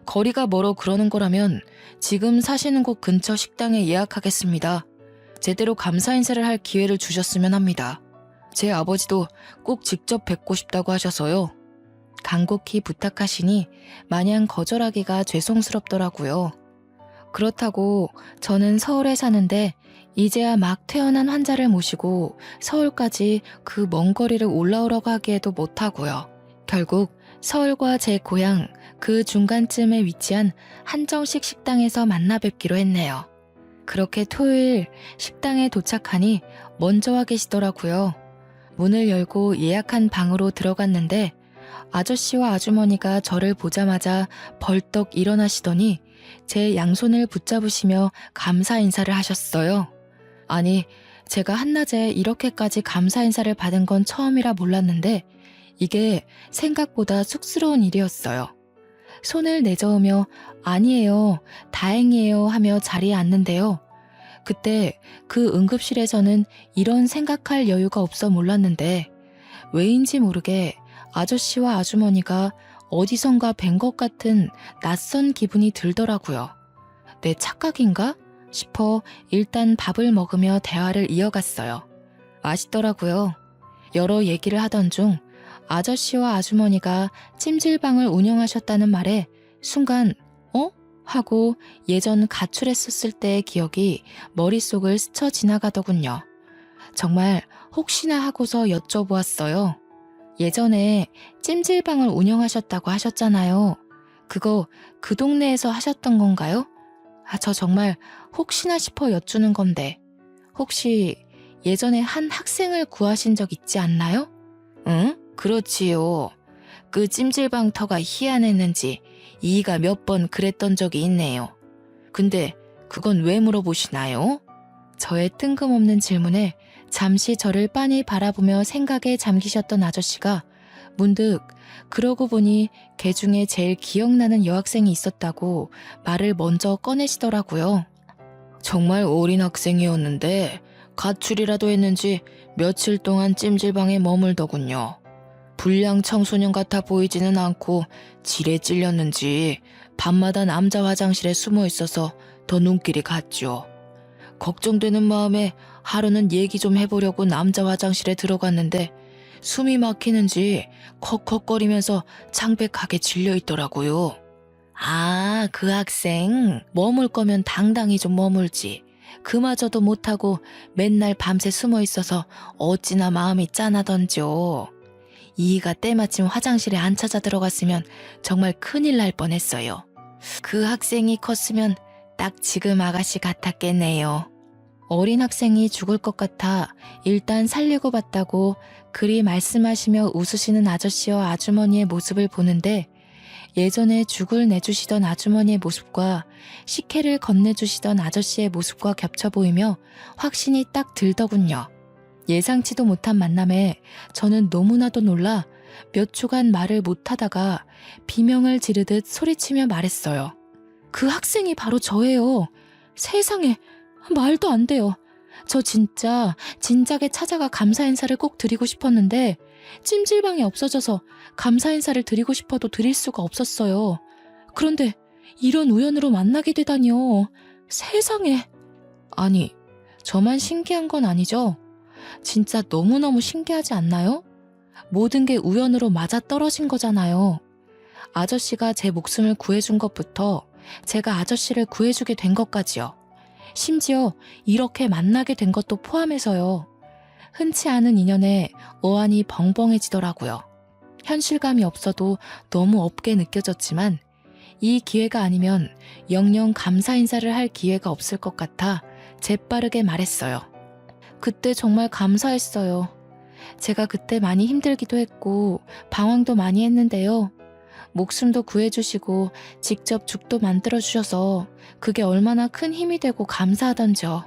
거리가 멀어 그러는 거라면 지금 사시는 곳 근처 식당에 예약하겠습니다. 제대로 감사 인사를 할 기회를 주셨으면 합니다. 제 아버지도 꼭 직접 뵙고 싶다고 하셔서요. 간곡히 부탁하시니 마냥 거절하기가 죄송스럽더라고요. 그렇다고 저는 서울에 사는데 이제야 막 퇴원한 환자를 모시고 서울까지 그 먼 거리를 올라오라고 하기에도 못하고요. 결국 서울과 제 고향 그 중간쯤에 위치한 한정식 식당에서 만나 뵙기로 했네요. 그렇게 토요일 식당에 도착하니 먼저 와 계시더라고요. 문을 열고 예약한 방으로 들어갔는데 아저씨와 아주머니가 저를 보자마자 벌떡 일어나시더니 제 양손을 붙잡으시며 감사 인사를 하셨어요. 아니, 제가 한낮에 이렇게까지 감사 인사를 받은 건 처음이라 몰랐는데 이게 생각보다 쑥스러운 일이었어요. 손을 내저으며 아니에요, 다행이에요 하며 자리에 앉는데요. 그때 그 응급실에서는 이런 생각할 여유가 없어 몰랐는데 왜인지 모르게 아저씨와 아주머니가 어디선가 뵌 것 같은 낯선 기분이 들더라고요. 내 착각인가 싶어 일단 밥을 먹으며 대화를 이어갔어요. 맛있더라고요. 여러 얘기를 하던 중 아저씨와 아주머니가 찜질방을 운영하셨다는 말에 순간 하고 예전 가출했었을 때의 기억이 머릿속을 스쳐 지나가더군요. 정말 혹시나 하고서 여쭤보았어요. 예전에 찜질방을 운영하셨다고 하셨잖아요. 그거 그 동네에서 하셨던 건가요? 저 정말 혹시나 싶어 여쭈는 건데 혹시 예전에 한 학생을 구하신 적 있지 않나요? 응? 그렇지요. 그 찜질방 터가 희한했는지 이이가 몇 번 그랬던 적이 있네요. 근데 그건 왜 물어보시나요? 저의 뜬금없는 질문에 잠시 저를 빤히 바라보며 생각에 잠기셨던 아저씨가 문득 그러고 보니 걔 중에 제일 기억나는 여학생이 있었다고 말을 먼저 꺼내시더라고요. 정말 어린 학생이었는데 가출이라도 했는지 며칠 동안 찜질방에 머물더군요. 불량 청소년 같아 보이지는 않고 질에 찔렸는지 밤마다 남자 화장실에 숨어 있어서 더 눈길이 갔죠. 걱정되는 마음에 하루는 얘기 좀 해보려고 남자 화장실에 들어갔는데 숨이 막히는지 컥컥거리면서 창백하게 질려있더라고요. 아, 그 학생 머물 거면 당당히 좀 머물지. 그마저도 못하고 맨날 밤새 숨어 있어서 어찌나 마음이 짠하던지요. 이이가 때마침 화장실에 안 찾아 들어갔으면 정말 큰일 날 뻔했어요. 그 학생이 컸으면 딱 지금 아가씨 같았겠네요. 어린 학생이 죽을 것 같아 일단 살리고 봤다고 그리 말씀하시며 웃으시는 아저씨와 아주머니의 모습을 보는데 예전에 죽을 내주시던 아주머니의 모습과 식혜를 건네주시던 아저씨의 모습과 겹쳐 보이며 확신이 딱 들더군요. 예상치도 못한 만남에 저는 너무나도 놀라 몇 초간 말을 못하다가 비명을 지르듯 소리치며 말했어요. 그 학생이 바로 저예요. 세상에, 말도 안 돼요. 저 진작에 찾아가 감사 인사를 꼭 드리고 싶었는데 찜질방이 없어져서 감사 인사를 드리고 싶어도 드릴 수가 없었어요. 그런데 이런 우연으로 만나게 되다니요. 세상에. 아니, 저만 신기한 건 아니죠? 진짜 너무너무 신기하지 않나요? 모든 게 우연으로 맞아떨어진 거잖아요. 아저씨가 제 목숨을 구해준 것부터 제가 아저씨를 구해주게 된 것까지요. 심지어 이렇게 만나게 된 것도 포함해서요. 흔치 않은 인연에 어안이 벙벙해지더라고요. 현실감이 없어도 너무 없게 느껴졌지만 이 기회가 아니면 영영 감사 인사를 할 기회가 없을 것 같아 재빠르게 말했어요. 그때 정말 감사했어요. 제가 그때 많이 힘들기도 했고 방황도 많이 했는데요. 목숨도 구해주시고 직접 죽도 만들어주셔서 그게 얼마나 큰 힘이 되고 감사하던지요.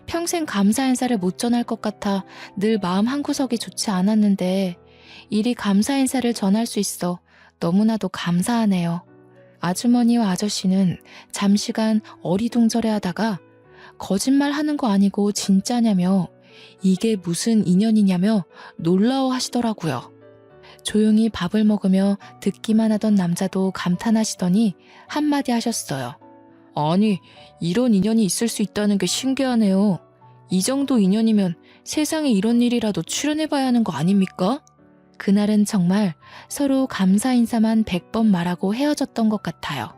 평생 감사 인사를 못 전할 것 같아 늘 마음 한구석이 좋지 않았는데 이리 감사 인사를 전할 수 있어 너무나도 감사하네요. 아주머니와 아저씨는 잠시간 어리둥절해하다가 거짓말하는 거 아니고 진짜냐며 이게 무슨 인연이냐며 놀라워하시더라고요. 조용히 밥을 먹으며 듣기만 하던 남자도 감탄하시더니 한마디 하셨어요. 아니, 이런 인연이 있을 수 있다는 게 신기하네요. 이 정도 인연이면 세상에 이런 일이라도 출연해봐야 하는 거 아닙니까? 그날은 정말 서로 감사 인사만 100번 말하고 헤어졌던 것 같아요.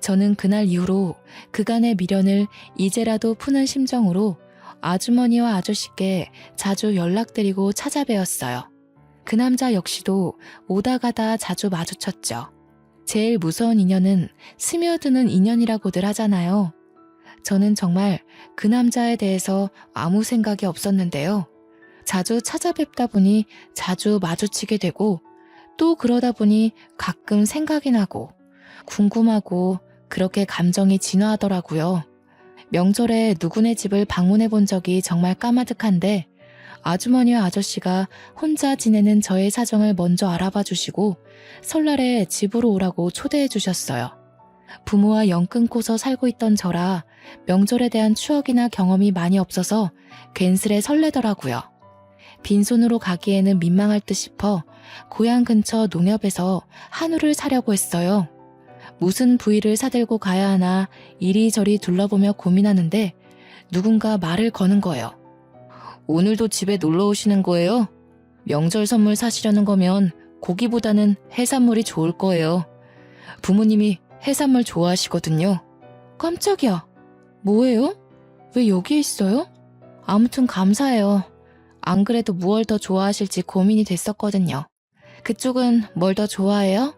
저는 그날 이후로 그간의 미련을 이제라도 푸는 심정으로 아주머니와 아저씨께 자주 연락드리고 찾아뵈었어요. 그 남자 역시도 오다 가다 자주 마주쳤죠. 제일 무서운 인연은 스며드는 인연이라고들 하잖아요. 저는 정말 그 남자에 대해서 아무 생각이 없었는데요. 자주 찾아뵙다 보니 자주 마주치게 되고 또 그러다 보니 가끔 생각이 나고 궁금하고 그렇게 감정이 진화하더라고요. 명절에 누구네 집을 방문해 본 적이 정말 까마득한데 아주머니와 아저씨가 혼자 지내는 저의 사정을 먼저 알아봐 주시고 설날에 집으로 오라고 초대해 주셨어요. 부모와 연 끊고서 살고 있던 저라 명절에 대한 추억이나 경험이 많이 없어서 괜스레 설레더라고요. 빈손으로 가기에는 민망할 듯 싶어 고향 근처 농협에서 한우를 사려고 했어요. 무슨 부위를 사들고 가야 하나 이리저리 둘러보며 고민하는데 누군가 말을 거는 거예요. 오늘도 집에 놀러 오시는 거예요? 명절 선물 사시려는 거면 고기보다는 해산물이 좋을 거예요. 부모님이 해산물 좋아하시거든요. 깜짝이야. 뭐예요? 왜 여기에 있어요? 아무튼 감사해요. 안 그래도 무얼 더 좋아하실지 고민이 됐었거든요. 그쪽은 뭘 더 좋아해요?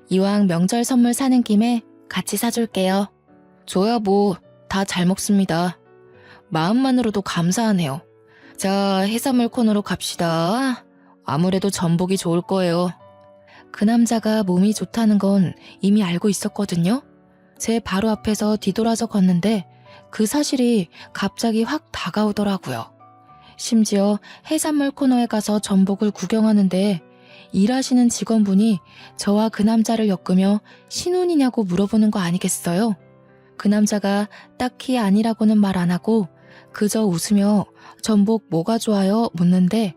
이왕 명절 선물 사는 김에 같이 사줄게요. 저야 뭐 다 잘 먹습니다. 마음만으로도 감사하네요. 자, 해산물 코너로 갑시다. 아무래도 전복이 좋을 거예요. 그 남자가 몸이 좋다는 건 이미 알고 있었거든요. 제 바로 앞에서 뒤돌아서 걷는데 그 사실이 갑자기 확 다가오더라고요. 심지어 해산물 코너에 가서 전복을 구경하는데 일하시는 직원분이 저와 그 남자를 엮으며 신혼이냐고 물어보는 거 아니겠어요? 그 남자가 딱히 아니라고는 말 안 하고 그저 웃으며 전복 뭐가 좋아요? 묻는데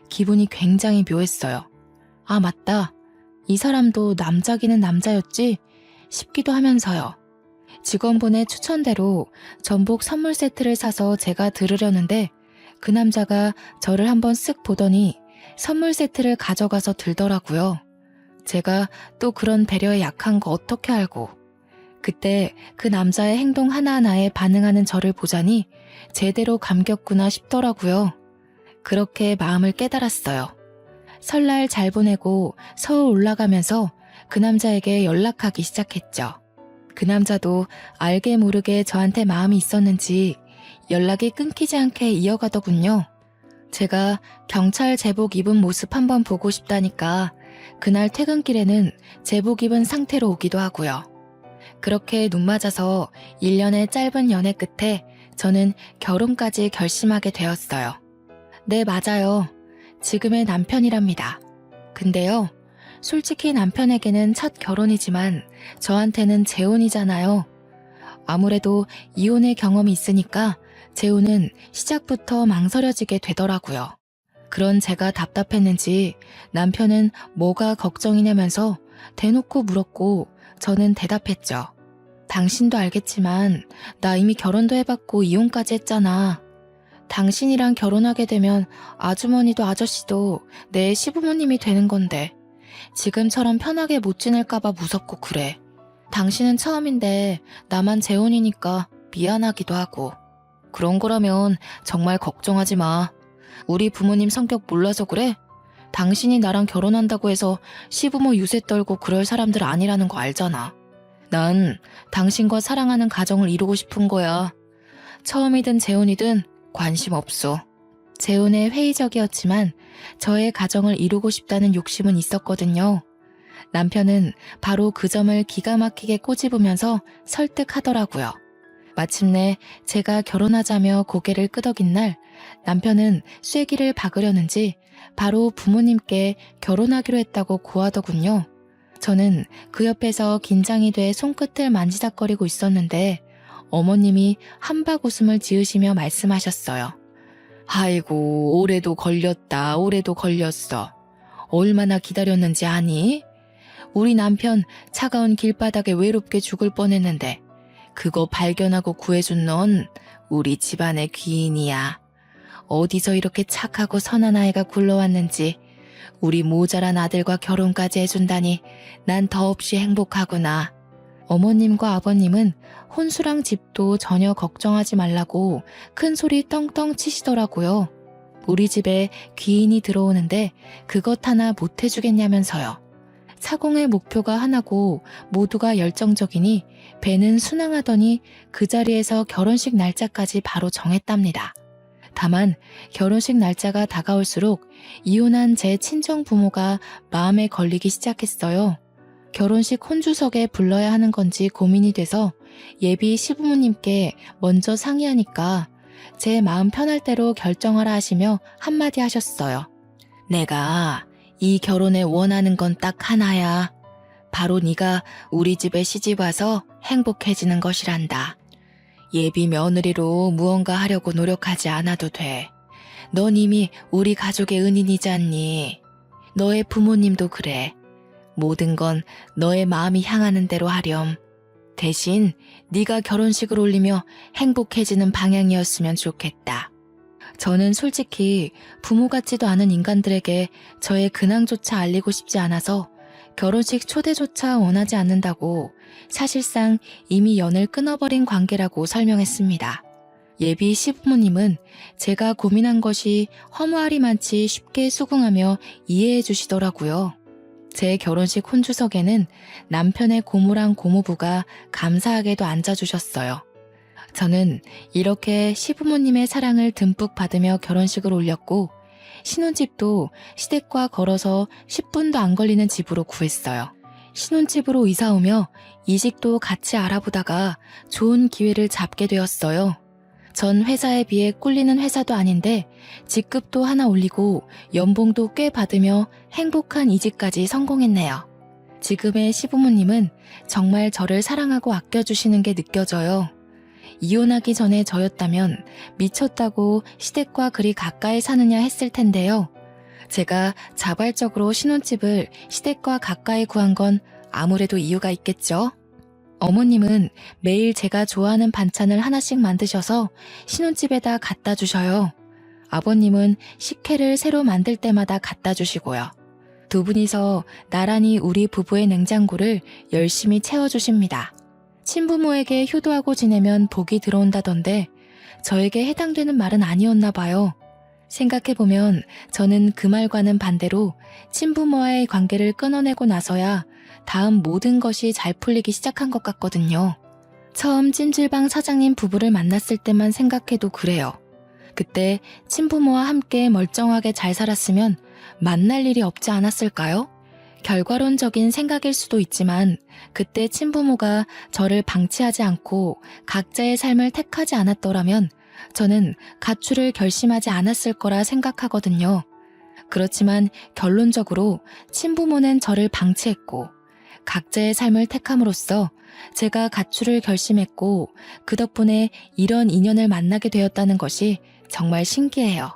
기분이 굉장히 묘했어요. 아, 맞다. 이 사람도 남자기는 남자였지? 싶기도 하면서요. 직원분의 추천대로 전복 선물 세트를 사서 제가 들으려는데 그 남자가 저를 한번 쓱 보더니 선물 세트를 가져가서 들더라고요. 제가 또 그런 배려에 약한 거 어떻게 알고. 그때 그 남자의 행동 하나하나에 반응하는 저를 보자니 제대로 감겼구나 싶더라고요. 그렇게 마음을 깨달았어요. 설날 잘 보내고 서울 올라가면서 그 남자에게 연락하기 시작했죠. 그 남자도 알게 모르게 저한테 마음이 있었는지 연락이 끊기지 않게 이어가더군요. 제가 경찰 제복 입은 모습 한번 보고 싶다니까 그날 퇴근길에는 제복 입은 상태로 오기도 하고요. 그렇게 눈 맞아서 1년의 짧은 연애 끝에 저는 결혼까지 결심하게 되었어요. 네, 맞아요. 지금의 남편이랍니다. 근데요, 솔직히 남편에게는 첫 결혼이지만 저한테는 재혼이잖아요. 아무래도 이혼의 경험이 있으니까 재혼은 시작부터 망설여지게 되더라고요. 그런 제가 답답했는지 남편은 뭐가 걱정이냐면서 대놓고 물었고 저는 대답했죠. 당신도 알겠지만 나 이미 결혼도 해봤고 이혼까지 했잖아. 당신이랑 결혼하게 되면 아주머니도 아저씨도 내 시부모님이 되는 건데 지금처럼 편하게 못 지낼까봐 무섭고 그래. 당신은 처음인데 나만 재혼이니까 미안하기도 하고. 그런 거라면 정말 걱정하지 마. 우리 부모님 성격 몰라서 그래? 당신이 나랑 결혼한다고 해서 시부모 유세 떨고 그럴 사람들 아니라는 거 알잖아. 난 당신과 사랑하는 가정을 이루고 싶은 거야. 처음이든 재혼이든 관심 없어. 재혼에 회의적이었지만 저의 가정을 이루고 싶다는 욕심은 있었거든요. 남편은 바로 그 점을 기가 막히게 꼬집으면서 설득하더라고요. 마침내 제가 결혼하자며 고개를 끄덕인 날 남편은 쐐기를 박으려는지 바로 부모님께 결혼하기로 했다고 고하더군요. 저는 그 옆에서 긴장이 돼 손끝을 만지작거리고 있었는데 어머님이 한박 웃음을 지으시며 말씀하셨어요. 아이고, 올해도 걸렸다, 올해도 걸렸어. 얼마나 기다렸는지 아니? 우리 남편 차가운 길바닥에 외롭게 죽을 뻔했는데 그거 발견하고 구해준 넌 우리 집안의 귀인이야. 어디서 이렇게 착하고 선한 아이가 굴러왔는지 우리 모자란 아들과 결혼까지 해준다니 난 더없이 행복하구나. 어머님과 아버님은 혼수랑 집도 전혀 걱정하지 말라고 큰 소리 떵떵 치시더라고요. 우리 집에 귀인이 들어오는데 그것 하나 못 해주겠냐면서요. 사공의 목표가 하나고 모두가 열정적이니 배는 순항하더니 그 자리에서 결혼식 날짜까지 바로 정했답니다. 다만 결혼식 날짜가 다가올수록 이혼한 제 친정 부모가 마음에 걸리기 시작했어요. 결혼식 혼주석에 불러야 하는 건지 고민이 돼서 예비 시부모님께 먼저 상의하니까 제 마음 편할 대로 결정하라 하시며 한마디 하셨어요. 내가 이 결혼에 원하는 건 딱 하나야. 바로 네가 우리 집에 시집와서 행복해지는 것이란다. 예비 며느리로 무언가 하려고 노력하지 않아도 돼. 넌 이미 우리 가족의 은인이지 않니? 너의 부모님도 그래. 모든 건 너의 마음이 향하는 대로 하렴. 대신 네가 결혼식을 올리며 행복해지는 방향이었으면 좋겠다. 저는 솔직히 부모 같지도 않은 인간들에게 저의 근황조차 알리고 싶지 않아서 결혼식 초대조차 원하지 않는다고 사실상 이미 연을 끊어버린 관계라고 설명했습니다. 예비 시부모님은 제가 고민한 것이 허무하리만치 쉽게 수긍하며 이해해 주시더라고요. 제 결혼식 혼주석에는 남편의 고모랑 고모부가 감사하게도 앉아주셨어요. 저는 이렇게 시부모님의 사랑을 듬뿍 받으며 결혼식을 올렸고 신혼집도 시댁과 걸어서 10분도 안 걸리는 집으로 구했어요. 신혼집으로 이사 오며 이직도 같이 알아보다가 좋은 기회를 잡게 되었어요. 전 회사에 비해 꿀리는 회사도 아닌데 직급도 하나 올리고 연봉도 꽤 받으며 행복한 이직까지 성공했네요. 지금의 시부모님은 정말 저를 사랑하고 아껴주시는 게 느껴져요. 이혼하기 전에 저였다면 미쳤다고 시댁과 그리 가까이 사느냐 했을 텐데요. 제가 자발적으로 신혼집을 시댁과 가까이 구한 건 아무래도 이유가 있겠죠. 어머님은 매일 제가 좋아하는 반찬을 하나씩 만드셔서 신혼집에다 갖다 주셔요. 아버님은 식혜를 새로 만들 때마다 갖다 주시고요. 두 분이서 나란히 우리 부부의 냉장고를 열심히 채워주십니다. 친부모에게 효도하고 지내면 복이 들어온다던데 저에게 해당되는 말은 아니었나 봐요. 생각해보면 저는 그 말과는 반대로 친부모와의 관계를 끊어내고 나서야 다음 모든 것이 잘 풀리기 시작한 것 같거든요. 처음 찜질방 사장님 부부를 만났을 때만 생각해도 그래요. 그때 친부모와 함께 멀쩡하게 잘 살았으면 만날 일이 없지 않았을까요? 결과론적인 생각일 수도 있지만 그때 친부모가 저를 방치하지 않고 각자의 삶을 택하지 않았더라면 저는 가출을 결심하지 않았을 거라 생각하거든요. 그렇지만 결론적으로 친부모는 저를 방치했고 각자의 삶을 택함으로써 제가 가출을 결심했고 그 덕분에 이런 인연을 만나게 되었다는 것이 정말 신기해요.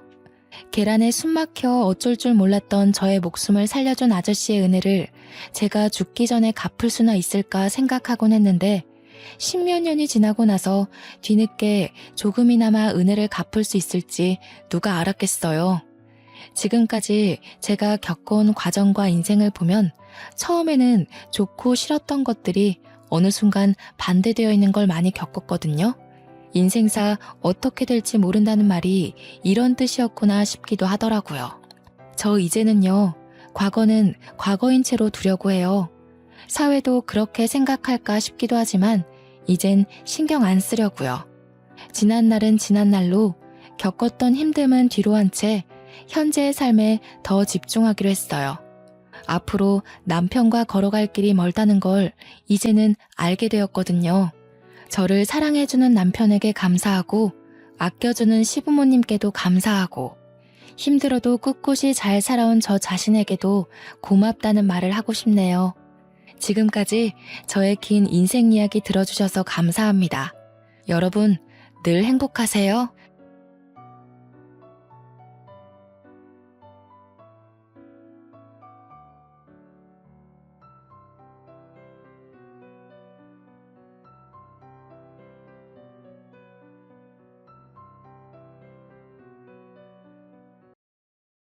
계란에 숨 막혀 어쩔 줄 몰랐던 저의 목숨을 살려준 아저씨의 은혜를 제가 죽기 전에 갚을 수나 있을까 생각하곤 했는데 10몇 년이 지나고 나서 뒤늦게 조금이나마 은혜를 갚을 수 있을지 누가 알았겠어요. 지금까지 제가 겪어온 과정과 인생을 보면 처음에는 좋고 싫었던 것들이 어느 순간 반대되어 있는 걸 많이 겪었거든요. 인생사 어떻게 될지 모른다는 말이 이런 뜻이었구나 싶기도 하더라고요. 저 이제는요, 과거는 과거인 채로 두려고 해요. 사회도 그렇게 생각할까 싶기도 하지만 이젠 신경 안 쓰려고요. 지난 날은 지난 날로 겪었던 힘듦은 뒤로 한 채 현재의 삶에 더 집중하기로 했어요. 앞으로 남편과 걸어갈 길이 멀다는 걸 이제는 알게 되었거든요. 저를 사랑해주는 남편에게 감사하고 아껴주는 시부모님께도 감사하고 힘들어도 꿋꿋이 잘 살아온 저 자신에게도 고맙다는 말을 하고 싶네요. 지금까지 저의 긴 인생 이야기 들어주셔서 감사합니다. 여러분 늘 행복하세요.